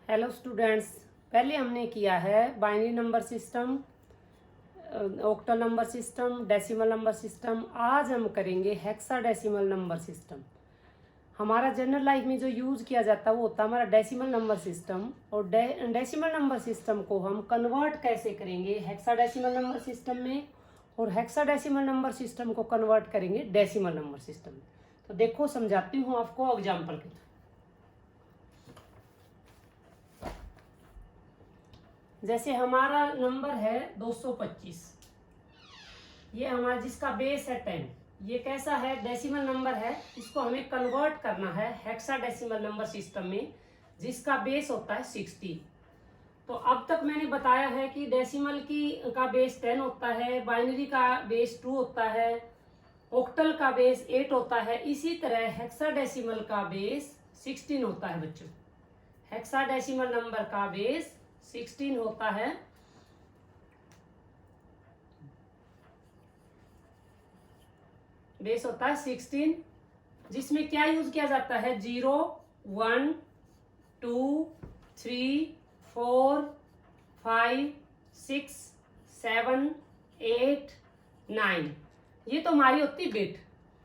Hello students, पहले हमने किया है binary number system, octal number system, decimal number system. आज हम करेंगे हेक्साडेसिमल नंबर सिस्टम। हमारा जनरल लाइफ में जो यूज़ किया जाता है वो होता है हमारा डेसिमल नंबर सिस्टम। और डेसिमल नंबर सिस्टम को हम कन्वर्ट कैसे करेंगे हेक्साडेसिमल नंबर सिस्टम में, और हेक्साडेसिमल नंबर सिस्टम को कन्वर्ट करेंगे डेसिमल नंबर सिस्टम में। तो देखो, समझाती हूँ आपको एग्जाम्पल के। जैसे हमारा नंबर है 225, ये हमारा जिसका बेस है 10। ये कैसा है? डेसिमल नंबर है। इसको हमें कन्वर्ट करना है हेक्साडेसिमल नंबर सिस्टम में, जिसका बेस होता है 60। तो अब तक मैंने बताया है कि डेसिमल का बेस 10 होता है, बाइनरी का बेस 2 होता है, ऑक्टल का बेस 8 होता है। इसी तरह हेक्साडेसिमल का बेस 16 होता है बच्चों। हेक्साडेसिमल नंबर का बेस 16 होता है। बेस होता है 16, जिसमें क्या यूज किया जाता है? 0, 1, 2, 3, 4, 5, 6, 7, 8, 9। ये तो हमारी होती बिट।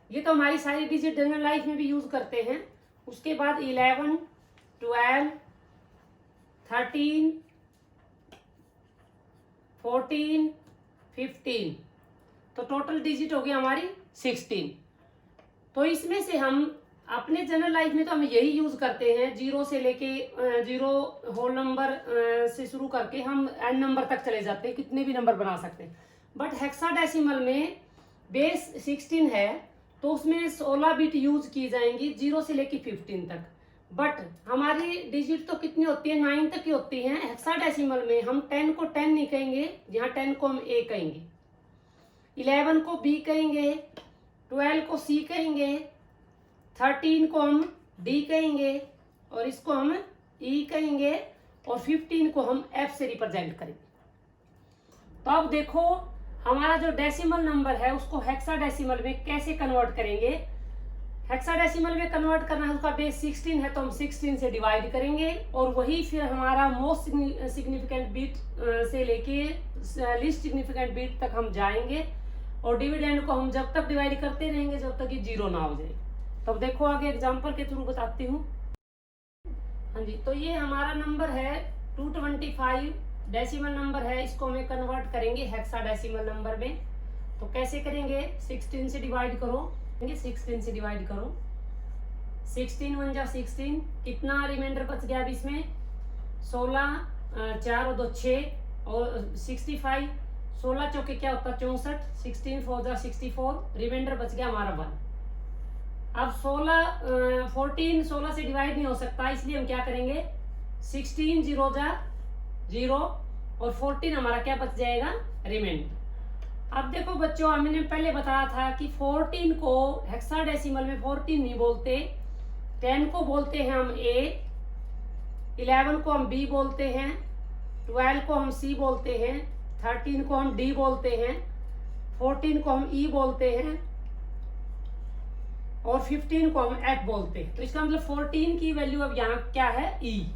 ये तो हमारी सारी डिजिट जनरल लाइफ में भी यूज करते हैं। उसके बाद 11, 12, 13, 14, 15, तो टोटल डिजिट हो गई हमारी 16। तो इसमें से हम अपने जनरल लाइफ में तो हम यही यूज करते हैं, 0 से लेके 0 होल नंबर से शुरू करके हम एन नंबर तक चले जाते हैं, कितने भी नंबर बना सकते हैं। बट हेक्साडेसिमल में बेस 16 है, तो उसमें 16 बिट यूज की जाएंगी 0 से लेके 15 तक। बट हमारी डिजिट तो कितनी होती है? 9 तक की होती है। हेक्साडेसिमल में हम 10 को 10 नहीं कहेंगे, यहाँ 10 को हम ए कहेंगे, 11 को बी कहेंगे, 12 को सी कहेंगे, 13 को हम डी कहेंगे, और इसको हम ई कहेंगे, और 15 को हम एफ से रिप्रेजेंट करेंगे। तो अब देखो, हमारा जो डेसिमल नंबर है उसको हेक्साडेसिमल में कैसे कन्वर्ट करेंगे। हेक्साडेसिमल में कन्वर्ट करना है, उसका बेस 16 है, तो हम 16 से डिवाइड करेंगे, और वही फिर हमारा मोस्ट सिग्निफिकेंट बिट से लेके लिस्ट सिग्निफिकेंट बिट तक हम जाएंगे, और डिविडेंड को हम जब तक डिवाइड करते रहेंगे जब तक ये 0 ना हो जाए। तो अब देखो, आगे एग्जांपल के थ्रू बताती हूँ। हाँ जी, तो ये हमारा नंबर है 225, डेसिमल नंबर है। इसको हमें कन्वर्ट करेंगे हेक्साडेसिमल नंबर में। तो कैसे करेंगे? 16 से डिवाइड करो, 16 से डिवाइड करो, 16 1 जा 16, कितना रिमाइंडर बच गया अब इसमें? 16, 4 और 2 6, और 65, 16 चौके क्या होता है? 64, 16 4 जा 64, रिमाइंडर बच गया हमारा 1। अब 14 से डिवाइड नहीं हो सकता, इसलिए हम क्या करेंगे? 16 0 जा 0, और 14 हमारा क्या बच जाएगा? रिमाइंडर। अब देखो बच्चों, हमने पहले बताया था कि 14 को हेक्साडेसिमल में 14 नहीं बोलते, 10 को बोलते हैं हम ए, 11 को हम बी बोलते हैं, 12 को हम सी बोलते हैं, 13 को हम डी बोलते हैं, 14 को हम ई बोलते हैं, और 15 को हम एफ बोलते हैं। तो इसका मतलब 14 की वैल्यू अब यहाँ क्या है? ई,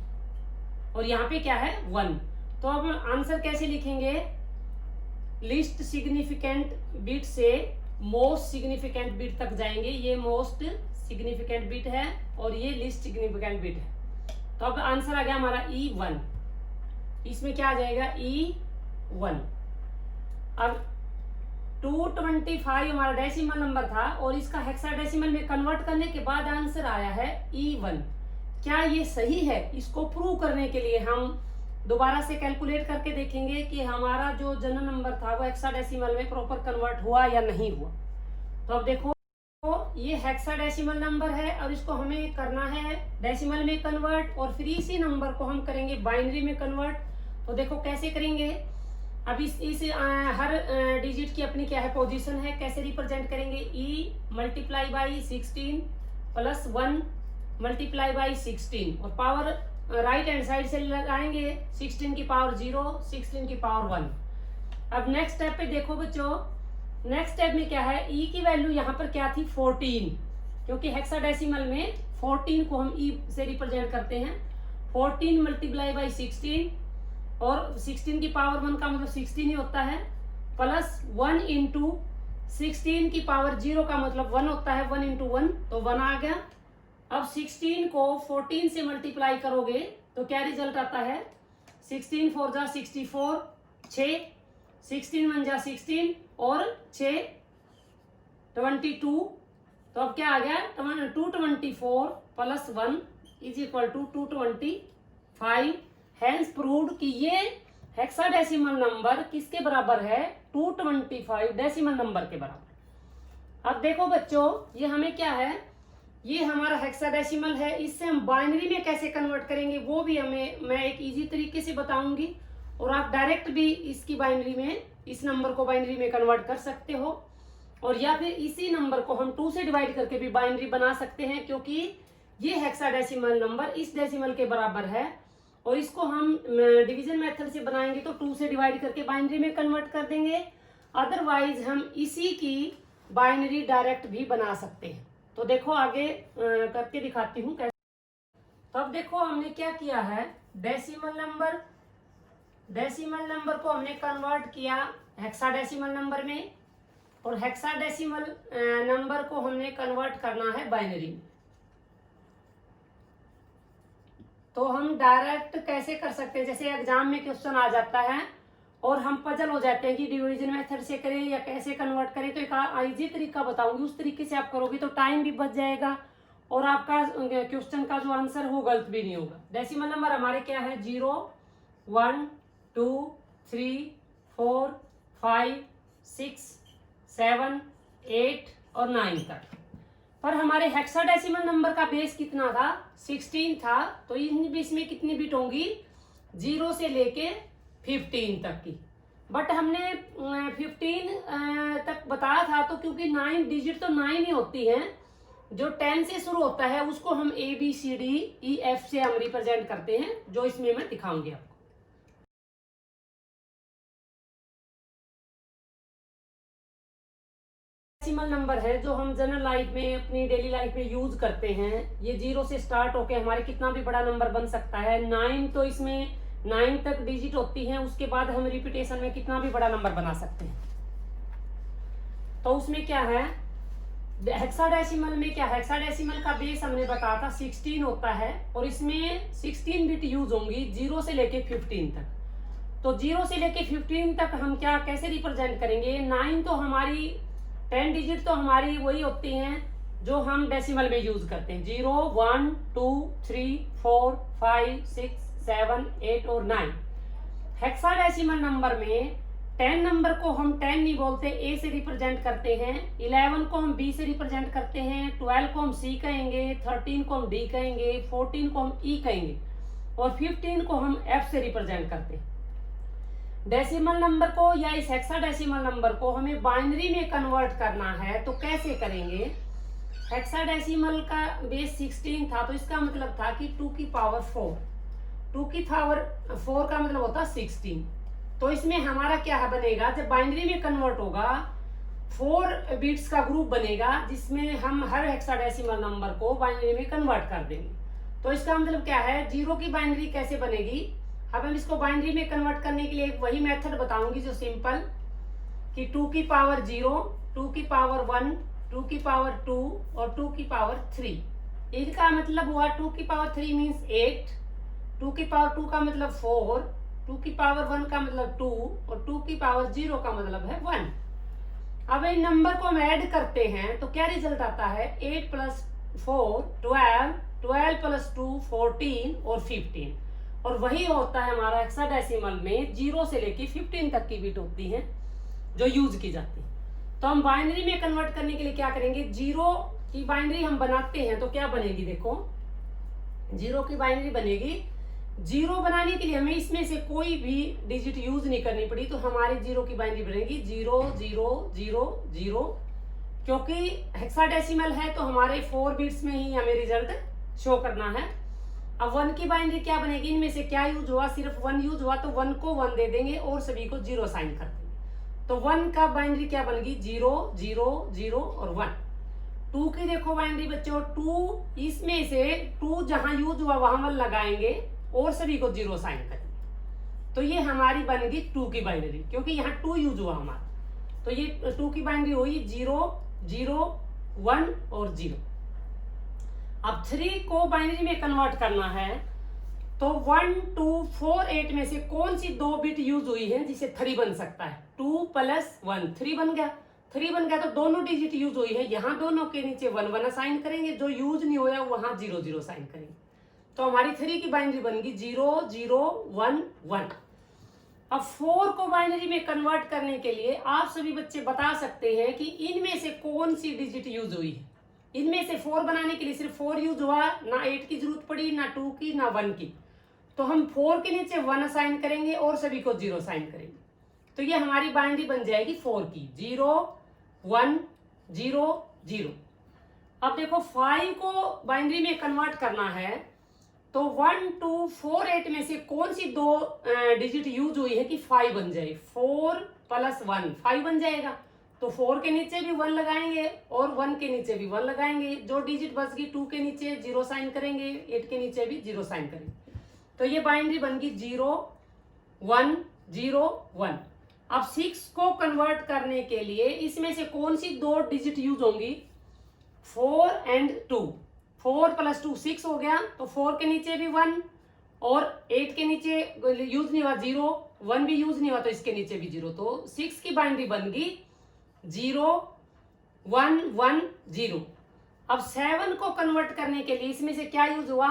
और यहाँ पे क्या है? 1। तो अब आंसर कैसे लिखेंगे? लिस्ट सिग्निफिकेंट बिट से मोस्ट सिग्निफिकेंट बिट तक जाएंगे। ये मोस्ट सिग्निफिकेंट बिट है, और ये लिस्ट सिग्निफिकेंट बिट है। तो अब आंसर आ गया हमारा E1। इसमें क्या आ जाएगा? E1। अब 225 हमारा डेसिमल नंबर था, और इसका हेक्साडेसिमल में कन्वर्ट करने के बाद आंसर आया है E1। क्या ये सही है? इसको प्रूव करने के लिए हम दोबारा से कैलकुलेट करके देखेंगे कि हमारा जो जनरल नंबर था वो हेक्साडेसिमल में प्रॉपर कन्वर्ट हुआ या नहीं हुआ। तो अब देखो, ये हेक्साडेसिमल नंबर है, और इसको हमें करना है डेसिमल में कन्वर्ट, और फिर इसी नंबर को हम करेंगे बाइनरी में कन्वर्ट। तो देखो कैसे करेंगे। अब इस हर डिजिट की अपनी क्या है? पोजीशन है। कैसे रिप्रेजेंट करेंगे? E multiply by 16 plus 1 multiply by 16, और पावर राइट हैंड साइड से लगाएंगे। 16 की पावर 0, 16 की पावर 1। अब नेक्स्ट स्टेप पे देखो बच्चों, नेक्स्ट स्टेप में क्या है? ई की वैल्यू यहाँ पर क्या थी? 14, क्योंकि हेक्साडेसिमल में 14 को हम ई से रिप्रेजेंट करते हैं। 14 मल्टीप्लाई बाई 16, और 16 की पावर 1 का मतलब 16 ही होता है, प्लस 1 इंटू 16 की पावर 0 का मतलब 1 होता है, 1 इंटू 1 तो 1 आ गया। अब 16 को 14 से मल्टीप्लाई करोगे तो क्या रिजल्ट आता है, 16 4 जा 64, 6, 16 1 जा 16 और 6 22, तो अब क्या आ गया 224 plus 1 is equal to 225। Hence proved कि ये हेक्साडेसिमल नंबर किसके बराबर है, 225 डेसिमल नंबर के बराबर। अब देखो बच्चों, ये हमें क्या है, ये हमारा हेक्साडेसिमल है, इससे हम बाइनरी में कैसे कन्वर्ट करेंगे वो भी मैं एक इजी तरीके से बताऊंगी, और आप डायरेक्ट भी इसकी बाइनरी में, इस नंबर को बाइनरी में कन्वर्ट कर सकते हो, और या फिर इसी नंबर को हम 2 से डिवाइड करके भी बाइनरी बना सकते हैं, क्योंकि ये हेक्साडेसिमल नंबर इस डेसिमल के बराबर है, और इसको हम डिवीजन मेथड से बनाएंगे तो 2 से डिवाइड करके बाइनरी में कन्वर्ट कर देंगे, अदरवाइज हम इसी की बाइनरी डायरेक्ट भी बना सकते हैं। तो देखो आगे करके दिखाती हूँ कैसे। तो अब देखो हमने क्या किया है, डेसिमल नंबर को हमने कन्वर्ट किया हेक्साडेसिमल नंबर में, और हेक्साडेसिमल नंबर को हमने कन्वर्ट करना है बाइनरी में। तो हम डायरेक्ट कैसे कर सकते हैं, जैसे एग्जाम में क्वेश्चन आ जाता है और हम पजल हो जाते हैं कि डिवीजन मेथड से करें या कैसे कन्वर्ट करें, तो एक इजी तरीका बताऊंगी, उस तरीके से आप करोगे तो टाइम भी बच जाएगा और आपका क्वेश्चन का जो आंसर हो गलत भी नहीं होगा। डेसिमल नंबर हमारे क्या है, 0 1 2 3 4 5 6 7 8 और 9 तक। पर हमारे हेक्साडेसिमल नंबर का बेस कितना था, 16 था, तो इसमें कितनी बिट होंगी, 0 से लेके 15 तक की। बट हमने 15 तक बताया था, तो क्योंकि 9 डिजिट तो 9 ही होती हैं, जो 10 से शुरू होता है उसको हम ABCDEF से हम रिप्रेजेंट करते हैं, जो इसमें मैं दिखाऊंगी आपको। डेसिमल नंबर है जो हम जनरल लाइफ में, अपनी डेली लाइफ में यूज करते हैं, ये 0 से स्टार्ट होके हमारे कितना भी बड़ा नंबर बन सकता है। 9 तो इसमें 9 तक डिजिट होती हैं, उसके बाद हम रिपीटेशन में कितना भी बड़ा नंबर बना सकते हैं। तो उसमें क्या है, हेक्साडेसिमल में क्या, हेक्साडेसिमल का बेस हमने बताया था 16 होता है, और इसमें 16 बिट यूज होंगी 0 से लेके 15 तक। तो 0 से लेके 15 तक हम क्या कैसे रिप्रेजेंट करेंगे, 9 तो हमारी 10 डिजिट तो हमारी वही होती हैं जो हम डेसिमल में यूज करते हैं, 0 1 2 3 4 5 6 7 8 और 9। हेक्साडेसिमल नंबर में 10 नंबर को हम 10 नहीं बोलते, ए से रिप्रेजेंट करते हैं, 11 को हम बी से रिप्रेजेंट करते हैं, 12 को हम सी कहेंगे, 13 को हम डी कहेंगे, 14 को हम ई कहेंगे, और 15 को हम एफ से रिप्रेजेंट करते हैं। डेसिमल नंबर को या इस हेक्साडेसिमल नंबर को हमें बाइनरी में कन्वर्ट करना है, तो कैसे करेंगे। हेक्साडेसिमल का बेस 16 था, तो इसका मतलब था कि 2 की पावर 4, 2 की पावर 4 का मतलब होता 16। तो इसमें हमारा क्या बनेगा, जब बाइनरी में कन्वर्ट होगा 4 बिट्स का ग्रुप बनेगा, जिसमें हम हर हेक्साडेसिमल नंबर को बाइनरी में कन्वर्ट कर देंगे। तो इसका मतलब क्या है, 0 की बाइनरी कैसे बनेगी। अब हम इसको बाइनरी में कन्वर्ट करने के लिए वही मेथड बताऊंगी जो सिंपल, कि 2 की पावर 0, 2 की पावर 1, 2 की पावर 2 और 2 की पावर 3। इनका मतलब हुआ 2 की पावर 3 मीन्स 8, 2 की पावर 2 का मतलब 4, 2 की पावर 1 का मतलब 2 और 2 की पावर 0 का मतलब है 1। अब इन नंबर को हम ऐड करते हैं तो क्या रिजल्ट आता है, 8 प्लस 4 12, 12 प्लस 2 14 और 15। और वही होता है हमारा हेक्साडेसिमल में 0 से लेके 15 तक की बिट होती है जो यूज की जाती है। तो हम बाइनरी में कन्वर्ट करने के लिए क्या करेंगे, 0 की बाइनरी हम बनाते हैं तो क्या बनेगी, देखो 0 की बाइनरी बनेगी। 0 बनाने के लिए हमें इसमें से कोई भी डिजिट यूज नहीं करनी पड़ी, तो हमारी 0 की बाइनरी बनेगी 0 0 0 0। क्योंकि हेक्साडेसिमल है तो हमारे 4 बिट्स में ही हमें रिजल्ट शो करना है। अब 1 की बाइनरी क्या बनेगी, इनमें से क्या यूज हुआ, सिर्फ 1 यूज हुआ, तो 1 को 1 दे देंगे और सभी को 0 साइन कर देंगे। तो 1 का बाइनरी क्या बनेगी, 0 0 0 और 1। 2 की देखो बाइनरी बच्चों, 2 इसमें से 2 जहां यूज हुआ वहां 1 लगाएंगे, और सभी को 0 साइन करेंगे। तो ये हमारी बन गई 2 की बाइनरी, क्योंकि यहाँ 2 यूज हुआ हमारा, तो ये 2 की बाइनरी हुई 0 0 1 और 0। अब 3 को बाइनरी में कन्वर्ट करना है, तो 1 2 4 8 में से कौन सी 2 बिट यूज हुई है जिसे 3 बन सकता है? 2 + 1 3 बन गया। 3 बन गया तो दोनों डिजिट यूज हुई है, यहाँ दोनों के नीचे 1 1 असाइन करेंगे, जो यूज नहीं होया वहां 0 0 साइन करेंगे। तो हमारी 3 की बाइनरी बन गई 0 0 1 1। अब 4 को बाइनरी में कन्वर्ट करने के लिए आप सभी बच्चे बता सकते हैं कि इनमें से कौन सी डिजिट यूज हुई है। इनमें से 4 बनाने के लिए सिर्फ 4 यूज हुआ, ना 8 की जरूरत पड़ी, ना 2 की, ना 1 की। तो हम 4 के नीचे 1 असाइन करेंगे और सभी को 0 साइन करेंगे। तो ये हमारी बाइनरी बन जाएगी 4 की, 0 1 0 0। अब देखो 5 को बाइनरी में कन्वर्ट करना है, तो 1 2 4 8 में से कौन सी 2 डिजिट यूज हुई है कि 5 बन जाए? 4 + 1 5 बन जाएगा। तो 4 के नीचे भी 1 लगाएंगे और 1 के नीचे भी 1 लगाएंगे। जो डिजिट बच गई 2 के नीचे 0 साइन करेंगे, 8 के नीचे भी 0 साइन करेंगे। तो ये बाइनरी बन गई 0 1 0 1। अब 6 को कन्वर्ट करने के लिए इसमें से कौन सी 2 डिजिट यूज होंगी? 4 और 2। 4 + 2 6 हो गया, तो 4 के नीचे भी 1 और 8 के नीचे यूज नहीं हुआ 0, 1 भी यूज नहीं हुआ तो इसके नीचे भी 0। तो 6 की बाइनरी बन गई 0 1 1 0। अब 7 को कन्वर्ट करने के लिए इसमें से क्या यूज हुआ?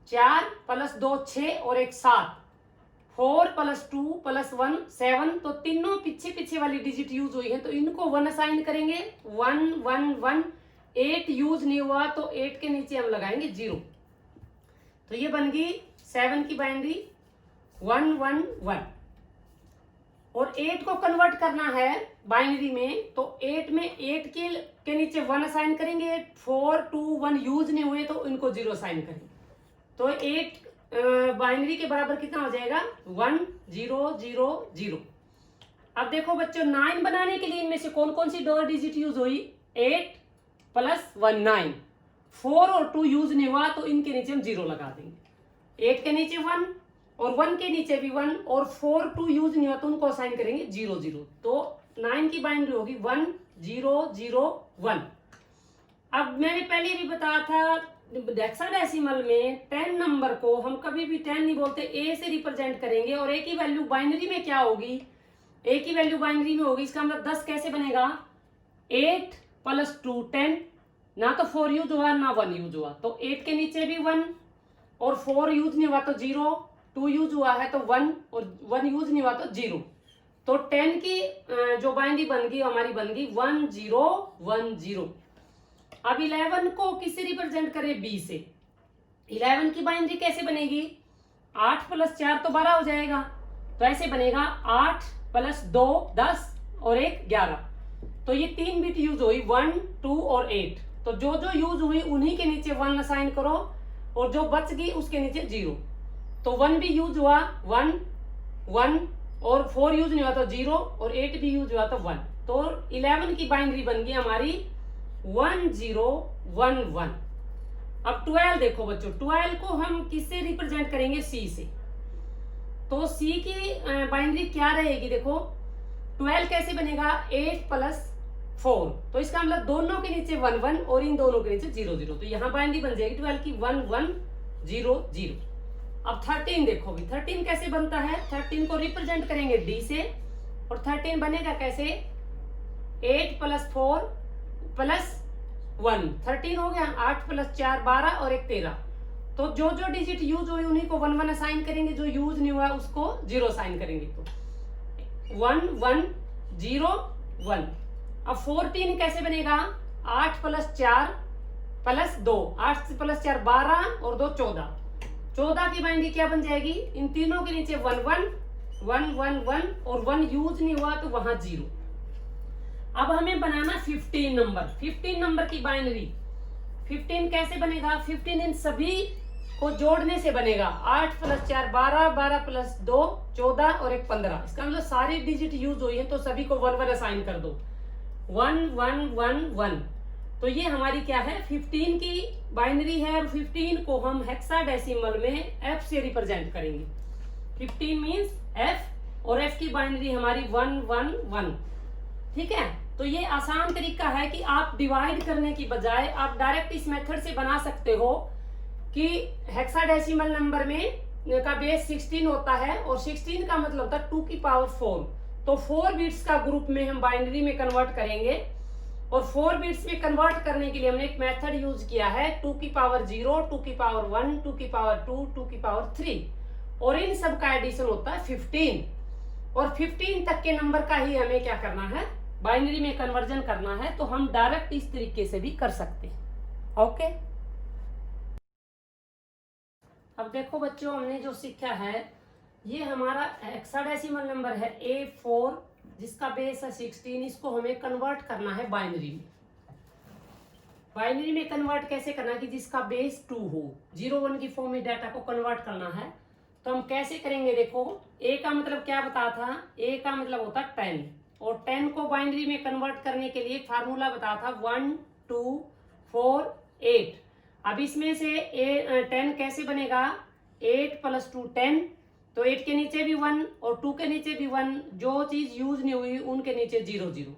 4 + 2 6 और 1 7। 4 + 2 + 1 7। तो तीनों पीछे पीछे वाली डिजिट यूज हुई है, तो इनको 1 असाइन करेंगे, 1 1 1। 8 यूज नहीं हुआ तो 8 के नीचे हम लगाएंगे 0। तो ये बन गई 7 की बाइनरी 1 1 1। और 8 को कन्वर्ट करना है बाइनरी में, तो 8 में 8 के नीचे 1 असाइन करेंगे, 4 2 1 यूज नहीं हुए तो इनको 0 असाइन करेंगे। तो 8 बाइनरी के बराबर कितना हो जाएगा? 1 0 0 0। अब देखो बच्चों 9 बनाने के लिए इनमें से कौन कौन सी 2 डिजिट यूज हुई? 8 + 1 9। 4 और 2 यूज नहीं हुआ तो इनके नीचे हम 0 लगा देंगे। 8 के नीचे 1 और 1 के नीचे भी 1 और 4 2 यूज नहीं हुआ तो उनको असाइन करेंगे 0 0। तो 9 की बाइनरी होगी 1 0 0 1। अब मैंने पहले भी बताया था हेक्साडेसिमल में 10 नंबर को हम कभी भी 10 नहीं बोलते, ए से रिप्रेजेंट करेंगे। और ए की वैल्यू बाइनरी में क्या होगी? ए की वैल्यू बाइनरी में होगी, इसका मतलब 10 कैसे बनेगा? 8 + 2 10। ना तो 4 यूज हुआ ना 1 यूज हुआ, तो 8 के नीचे भी 1 और 4 यूज नहीं हुआ तो 0, 2 यूज हुआ है तो 1 और 1 यूज नहीं हुआ तो 0। तो 10 की जो बाइनरी बन गई हमारी बन गई 1 0 1 0। अब 11 को किससे रिप्रेजेंट करें? बी से। 11 की बाइनरी कैसे बनेगी? 8 + 4 तो 12 हो जाएगा, तो ऐसे बनेगा 8 + 2 10 और 1 11। तो ये 3 बिट यूज हुई 1 2 और 8। तो जो जो यूज हुई उन्हीं के नीचे 1 असाइन करो और जो बच गई उसके नीचे 0। तो 1 भी यूज हुआ 1 1 और 4 यूज नहीं हुआ तो 0 और 8 भी यूज हुआ तो 1। तो 11 की बाइनरी बन गई हमारी 1 0 1 1। अब 12 देखो बच्चों, 12 को हम किससे रिप्रेजेंट करेंगे? सी से। तो सी की बाइनरी क्या रहेगी? देखो 12 कैसे बनेगा? 8 + 4। तो इसका मतलब दोनों के नीचे 1 1 और इन दोनों के नीचे 0 0। तो यहाँ बाइनरी बन जाएगी 12 की 1 1 0 0। अब 13 देखो भी, 13 कैसे बनता है? 13 को रिप्रेजेंट करेंगे डी से। और 13 बनेगा कैसे? 8 + 4 + 1 13 हो गया। 8 + 4 12 और 1 13। तो जो जो डिजिट यूज हुई उन्हीं को 1 1 असाइन करेंगे, जो यूज नहीं हुआ उसको 0 असाइन करेंगे। तो 1 1 0 1। अब 14 कैसे बनेगा? 8 + 4 + 2। 8 + 4 12 और 2 14। 14 की बाइनरी क्या बन जाएगी? इन तीनों के नीचे 1 1 1 1 1 और 1 यूज नहीं हुआ तो वहां 0। अब हमें बनाना 15 नंबर। 15 नंबर की बाइनरी 15 कैसे बनेगा? 15 इन सभी को जोड़ने से बनेगा। 8 + 4 12 12 + 2 14 और 1 15। इसका मतलब सारी डिजिट यूज हुई है तो सभी को 1 1 असाइन कर दो। 1 1 1 1। तो ये हमारी क्या है, 15 की बाइनरी है और 15 को हम हेक्साडेसिमल में f से रिप्रेजेंट करेंगे। 15 मींस f और f की बाइनरी हमारी 111। ठीक है, तो ये आसान तरीका है कि आप डिवाइड करने की बजाय आप डायरेक्ट इस मेथड से बना सकते हो कि हेक्साडेसिमल नंबर में का बेस 16 होता है और 16 का मतलब होता है 2 की पावर 4। तो 4 बिट्स का ग्रुप में हम बाइनरी में कन्वर्ट करेंगे और 4 बिट्स में कन्वर्ट करने के लिए हमने एक मेथड यूज किया है 2 की पावर 0, 2 की पावर 1, 2 की पावर 2, 2 की पावर 3 और इन सब का एडिशन होता है 15 और 15 तक के नंबर का ही हमें क्या करना है, बाइनरी में कन्वर्जन करना है। तो हम डायरेक्ट इस तरीके से भी कर सकते हैं। ओके, अब देखो बच्चों, हमने जो सीखा है ये हमारा हेक्साडेसिमल नंबर है A4 जिसका बेस है 16। इसको हमें कन्वर्ट करना है बाइनरी में। बाइनरी में कन्वर्ट कैसे करना है कि जिसका बेस 2 हो, 0 1 की फॉर्म में डाटा को कन्वर्ट करना है। तो हम कैसे करेंगे, देखो A का मतलब क्या बता था, A का मतलब होता है 10 और 10 को बाइनरी में कन्वर्ट करने के लिए फार्मूला बता था 1 2 4 8। अब इसमें से 10 कैसे बनेगा, 8 + 2 10, तो 8 के नीचे भी 1 और 2 के नीचे भी 1, जो चीज यूज नहीं हुई उनके नीचे 0 0।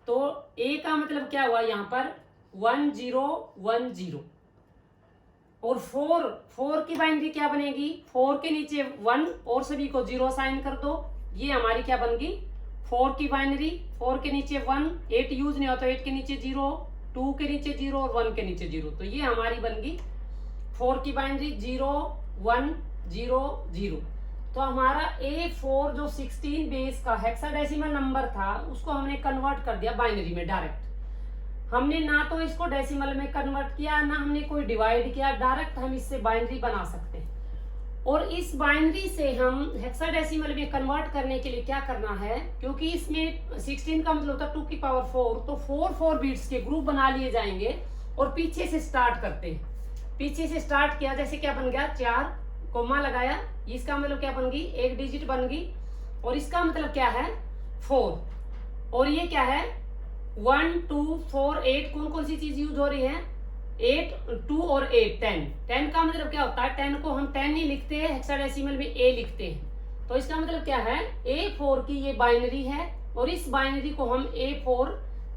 तो A का मतलब क्या हुआ यहाँ पर 1 0 1 0 और 4 की बाइनरी क्या बनेगी, 4 के नीचे 1 और सभी को 0 साइन कर दो। ये हमारी क्या बन गई 4 की बाइनरी, 4 के नीचे 1, 8 यूज नहीं होता, 8 के नीचे 0, 2 के नीचे 0 और 1 के नीचे 0। तो ये हमारी बन गई 4 की बाइनरी 0 1 0 0। तो हमारा A4 जो 16 बेस का हेक्साडेसिमल नंबर था उसको हमने कन्वर्ट कर दिया बाइनरी में डायरेक्ट। हमने ना तो इसको डेसिमल में कन्वर्ट किया, ना हमने कोई डिवाइड किया, डायरेक्ट हम इससे बाइनरी बना सकते हैं। और इस बाइनरी से हम हेक्साडेसिमल में कन्वर्ट करने के लिए क्या करना है, क्योंकि इसमें 16 का मतलब होता है 2 की पावर 4, तो 4 बिट्स के ग्रुप बना लिए जाएंगे और पीछे से स्टार्ट करते हैं। पीछे से स्टार्ट किया, जैसे क्या बन गया 4 कोमा लगाया, इसका मतलब क्या बन गई, एक डिजिट बन गई और इसका मतलब क्या है 4 और ये क्या है 1 2 4 8। कौन कौन सी चीज यूज हो रही है, 8 2 और 8 10। 10 का मतलब क्या होता है, 10 को हम 10 नहीं लिखते हैं, हेक्साडेसिमल में A लिखते हैं। तो इसका मतलब क्या है A4 की ये बाइनरी है और इस बाइनरी को हम A4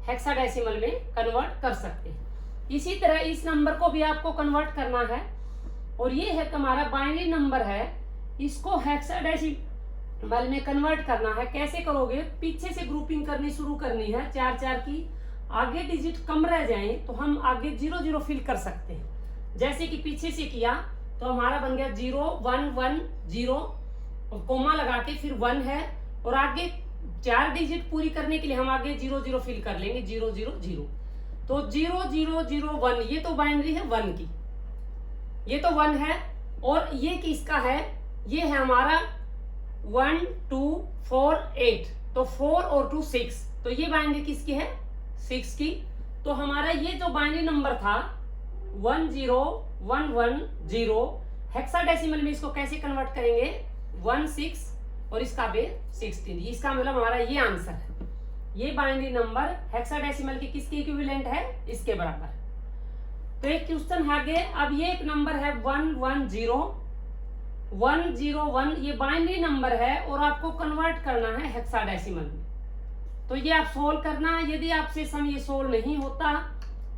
हेक्साडेसिमल में कन्वर्ट कर सकते हैं। इसी तरह इस नंबर को भी आपको कन्वर्ट करना है और ये है हमारा बाइनरी नंबर है, इसको हेक्साडेसिमल में कन्वर्ट करना है। कैसे करोगे, पीछे से ग्रुपिंग करनी शुरू करनी है 4 4 की, आगे डिजिट कम रह जाए तो हम आगे 0 0 फिल कर सकते हैं। जैसे कि पीछे से किया तो हमारा बन गया 0 1 1 0 और कोमा लगा के फिर 1 है और आगे 4 डिजिट पूरी करने के लिए हम आगे 0 0 फिल कर लेंगे 0 0 0। तो 0 0 0 1 ये तो बाइनरी है 1 की, ये तो 1 है और ये किसका है, ये है हमारा 1 2 4 8। तो 4 और 2 6, तो ये बाइनरी किसकी है 6 की। तो हमारा ये जो बाइनरी नंबर था 1 0 1 1 0, हेक्साडेसिमल में इसको कैसे कन्वर्ट करेंगे 1 6 और इसका बेस 16। इसका मतलब हमारा ये आंसर है, ये बाइनरी नंबर हेक्साडेसिमल की किसके इक्विवेलेंट है, इसके बराबर। तो एक क्वेश्चन आगे, अब ये एक नंबर है 1 1 0 1 0 1, ये बाइनरी नंबर है और आपको कन्वर्ट करना है हेक्साडेसिमल में। तो ये आप सोल्व करना, यदि आपसे सम ये सोल्व नहीं होता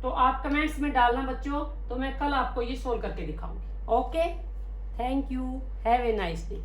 तो आप कमेंट्स में डालना बच्चों, तो मैं कल आपको ये सोल्व करके दिखाऊंगी। Okay, thank you, have a nice day.